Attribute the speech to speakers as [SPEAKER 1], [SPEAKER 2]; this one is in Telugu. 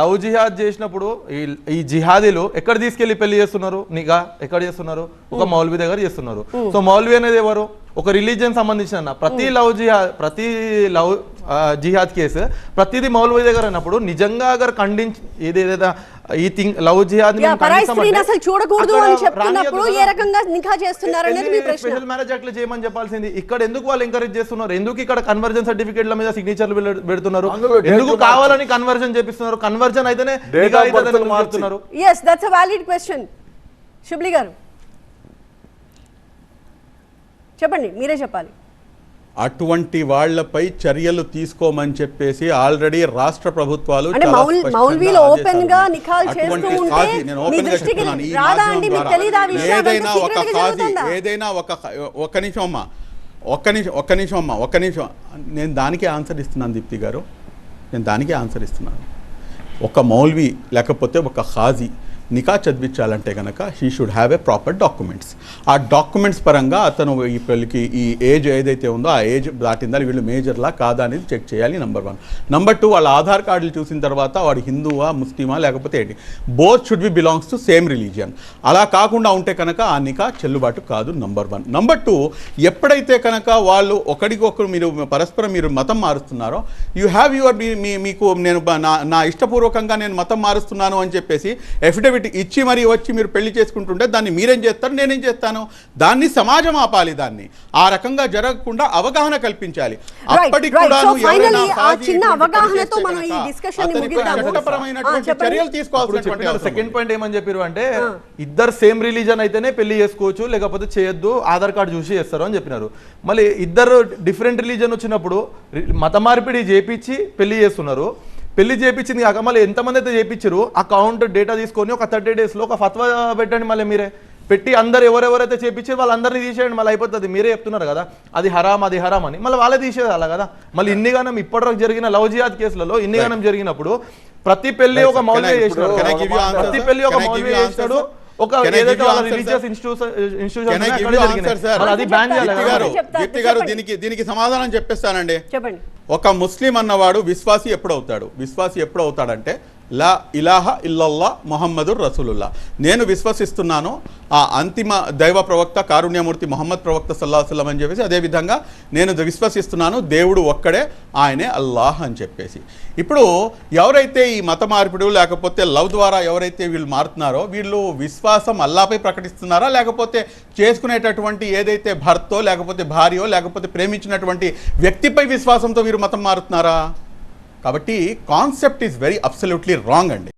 [SPEAKER 1] లవ్ జిహాద్ చేసినప్పుడు ఈ జిహాదీలు ఎక్కడ తీసుకెళ్లి పెళ్లి చేస్తున్నారు? నిఘా ఎక్కడ చేస్తున్నారు? ఒక మౌల్వీ దగ్గర చేస్తున్నారు. సో మౌల్వీ అనేది ఎవరు? ఒక రిలీజియన్ సంబంధించిన ప్రతి లవ్ జిహాద్ కేసు ప్రతిదీ మౌల్వీ దగ్గర అన్నప్పుడు నిజంగా అగర్ ఖండించి ఏదేదా ఈ థింగ్ లవ్ జిహాద్ స్పెషల్ మ్యారేజ్ అట్లా చేయమని చెప్పాల్సింది. ఇక్కడ ఎందుకు వాళ్ళు ఎంకరేజ్ చేస్తున్నారు? ఎందుకు ఇక్కడ కన్వర్జన్ సర్టిఫికేట్ల మీద సిగ్నేచర్లు పెడుతున్నారు? ఎందుకు కావాలని కన్వర్జన్ చేపిస్తున్నారు? కన్వర్జన్ అయితేనే మారుతున్నారు.
[SPEAKER 2] yes that's a valid question. శుబ్లి గారు చెప్పండి, మీరే చెప్పాలి.
[SPEAKER 3] అటువంటి వాళ్లపై చర్యలు తీసుకోమని చెప్పేసి ఆల్రెడీ రాష్ట్ర ప్రభుత్వాలు ఒక్క నిమిషం నేను దానికి ఆన్సర్ ఇస్తున్నాను దీప్తి గారు, నేను దానికి ఆన్సర్ ఇస్తున్నాను. ఒక మౌల్వీ లేకపోతే ఒక ఖాజీ నికా చదివించాలంటే కనుక he should have a proper documents. ఆ డాక్యుమెంట్స్ పరంగా అతను ఈ పెళ్ళికి ఈ ఏజ్ ఏదైతే ఉందో ఆ ఏజ్ దాటిందా, వీళ్ళు మేజర్లా కాదా అనేది చెక్ చేయాలి. నెంబర్ 1. నెంబర్ 2, వాళ్ళ ఆధార్ కార్డులు చూసిన తర్వాత వాడు హిందువా ముస్లిమా లేకపోతే ఏంటి, both should be belongs to same religion. అలా కాకుండా ఉంటే కనుక ఆ నికా చెల్లుబాటు కాదు. నెంబర్ 1. నెంబర్ 2, ఎప్పుడైతే కనుక వాళ్ళు ఒకరికొకరు మీరు పరస్పరం మీరు మతం మారుస్తున్నారో యూ హ్యావ్ యువర్ మీకు నేను నా ఇష్టపూర్వకంగా నేను మతం మారుస్తున్నాను అని చెప్పేసి ఎఫిడవిట్ ఇచ్చి మరి వచ్చి మీరు పెళ్లి చేసుకుంటుంటే దాన్ని మీరేం చేస్తారు, నేనేం చేస్తాను? దాన్ని సమాజం ఆపాలి. దాన్ని ఆ రకంగా జరగకుండా అవగాహన కల్పించాలి. అప్పటికి కూడా చర్యలు తీసుకోవాల్సిన.
[SPEAKER 1] సెకండ్ పాయింట్ ఏమని చెప్పారు అంటే ఇద్దరు సేమ్ రిలీజన్ అయితేనే పెళ్లి చేసుకోవచ్చు, లేకపోతే చేయొద్దు, ఆధార్ కార్డు చూసి చేస్తారు అని చెప్పినారు. మళ్ళీ ఇద్దరు డిఫరెంట్ రిలీజన్ వచ్చినప్పుడు మత మార్పిడి చేపించి పెళ్లి చేస్తున్నారు. పెళ్లి చేయించింది కాక మళ్ళీ ఎంతమంది అయితే చేయించారు అకౌంట్ డేటా తీసుకొని ఒక 30 days ఒక ఫత్వా పెట్టండి. మళ్ళీ మీరే పెట్టి అందరు ఎవరెవరైతే చేయించారు వాళ్ళందరినీ తీసేయండి. మళ్ళీ అయిపోతుంది. మీరే చెప్తున్నారు కదా అది హరామ్ అని, మళ్ళీ వాళ్ళే తీసేయాలి కదా. మళ్ళీ ఇన్నిగానం ఇప్పటివరకు జరిగిన లవ్ జిహాద్ కేసులలో ఇన్నిగానం జరిగినప్పుడు ప్రతి పెళ్లి ఒక మౌల్వీ చేసినాడు, ప్రతి పెళ్లి ఒక మౌల్వీ చేస్తాడు.
[SPEAKER 3] దీనికి సమాధానం చెప్పేస్తానండి. ఒక ముస్లిం అన్నవాడు విశ్వాసి ఎప్పుడవుతాడంటే లా ఇలాహ ఇల్లల్లా ముహమ్మదుర్ రసూలుల్లా, నేను విశ్వసిస్తున్నాను ఆ అంతిమ దైవ ప్రవక్త కారుణ్యమూర్తి ముహమ్మద్ ప్రవక్త సల్లల్లాహు అలైహి వసల్లం అని చెప్పేసి, అదేవిధంగా నేను విశ్వసిస్తున్నాను దేవుడు ఒక్కడే, ఆయనే అల్లాహ్ అని చెప్పేసి. ఇప్పుడు ఎవరైతే ఈ మత మార్పిడు లేకపోతే లవ్ ద్వారా ఎవరైతే వీళ్ళు మారుతున్నారో వీళ్ళు విశ్వాసం అల్లాపై ప్రకటిస్తున్నారా, లేకపోతే చేసుకునేటటువంటి ఏదైతే భర్తో లేకపోతే భార్యో లేకపోతే ప్రేమించినటువంటి వ్యక్తిపై విశ్వాసంతో వీరు మతం మారుతున్నారా? కాబట్టి concept is very absolutely wrong అండి.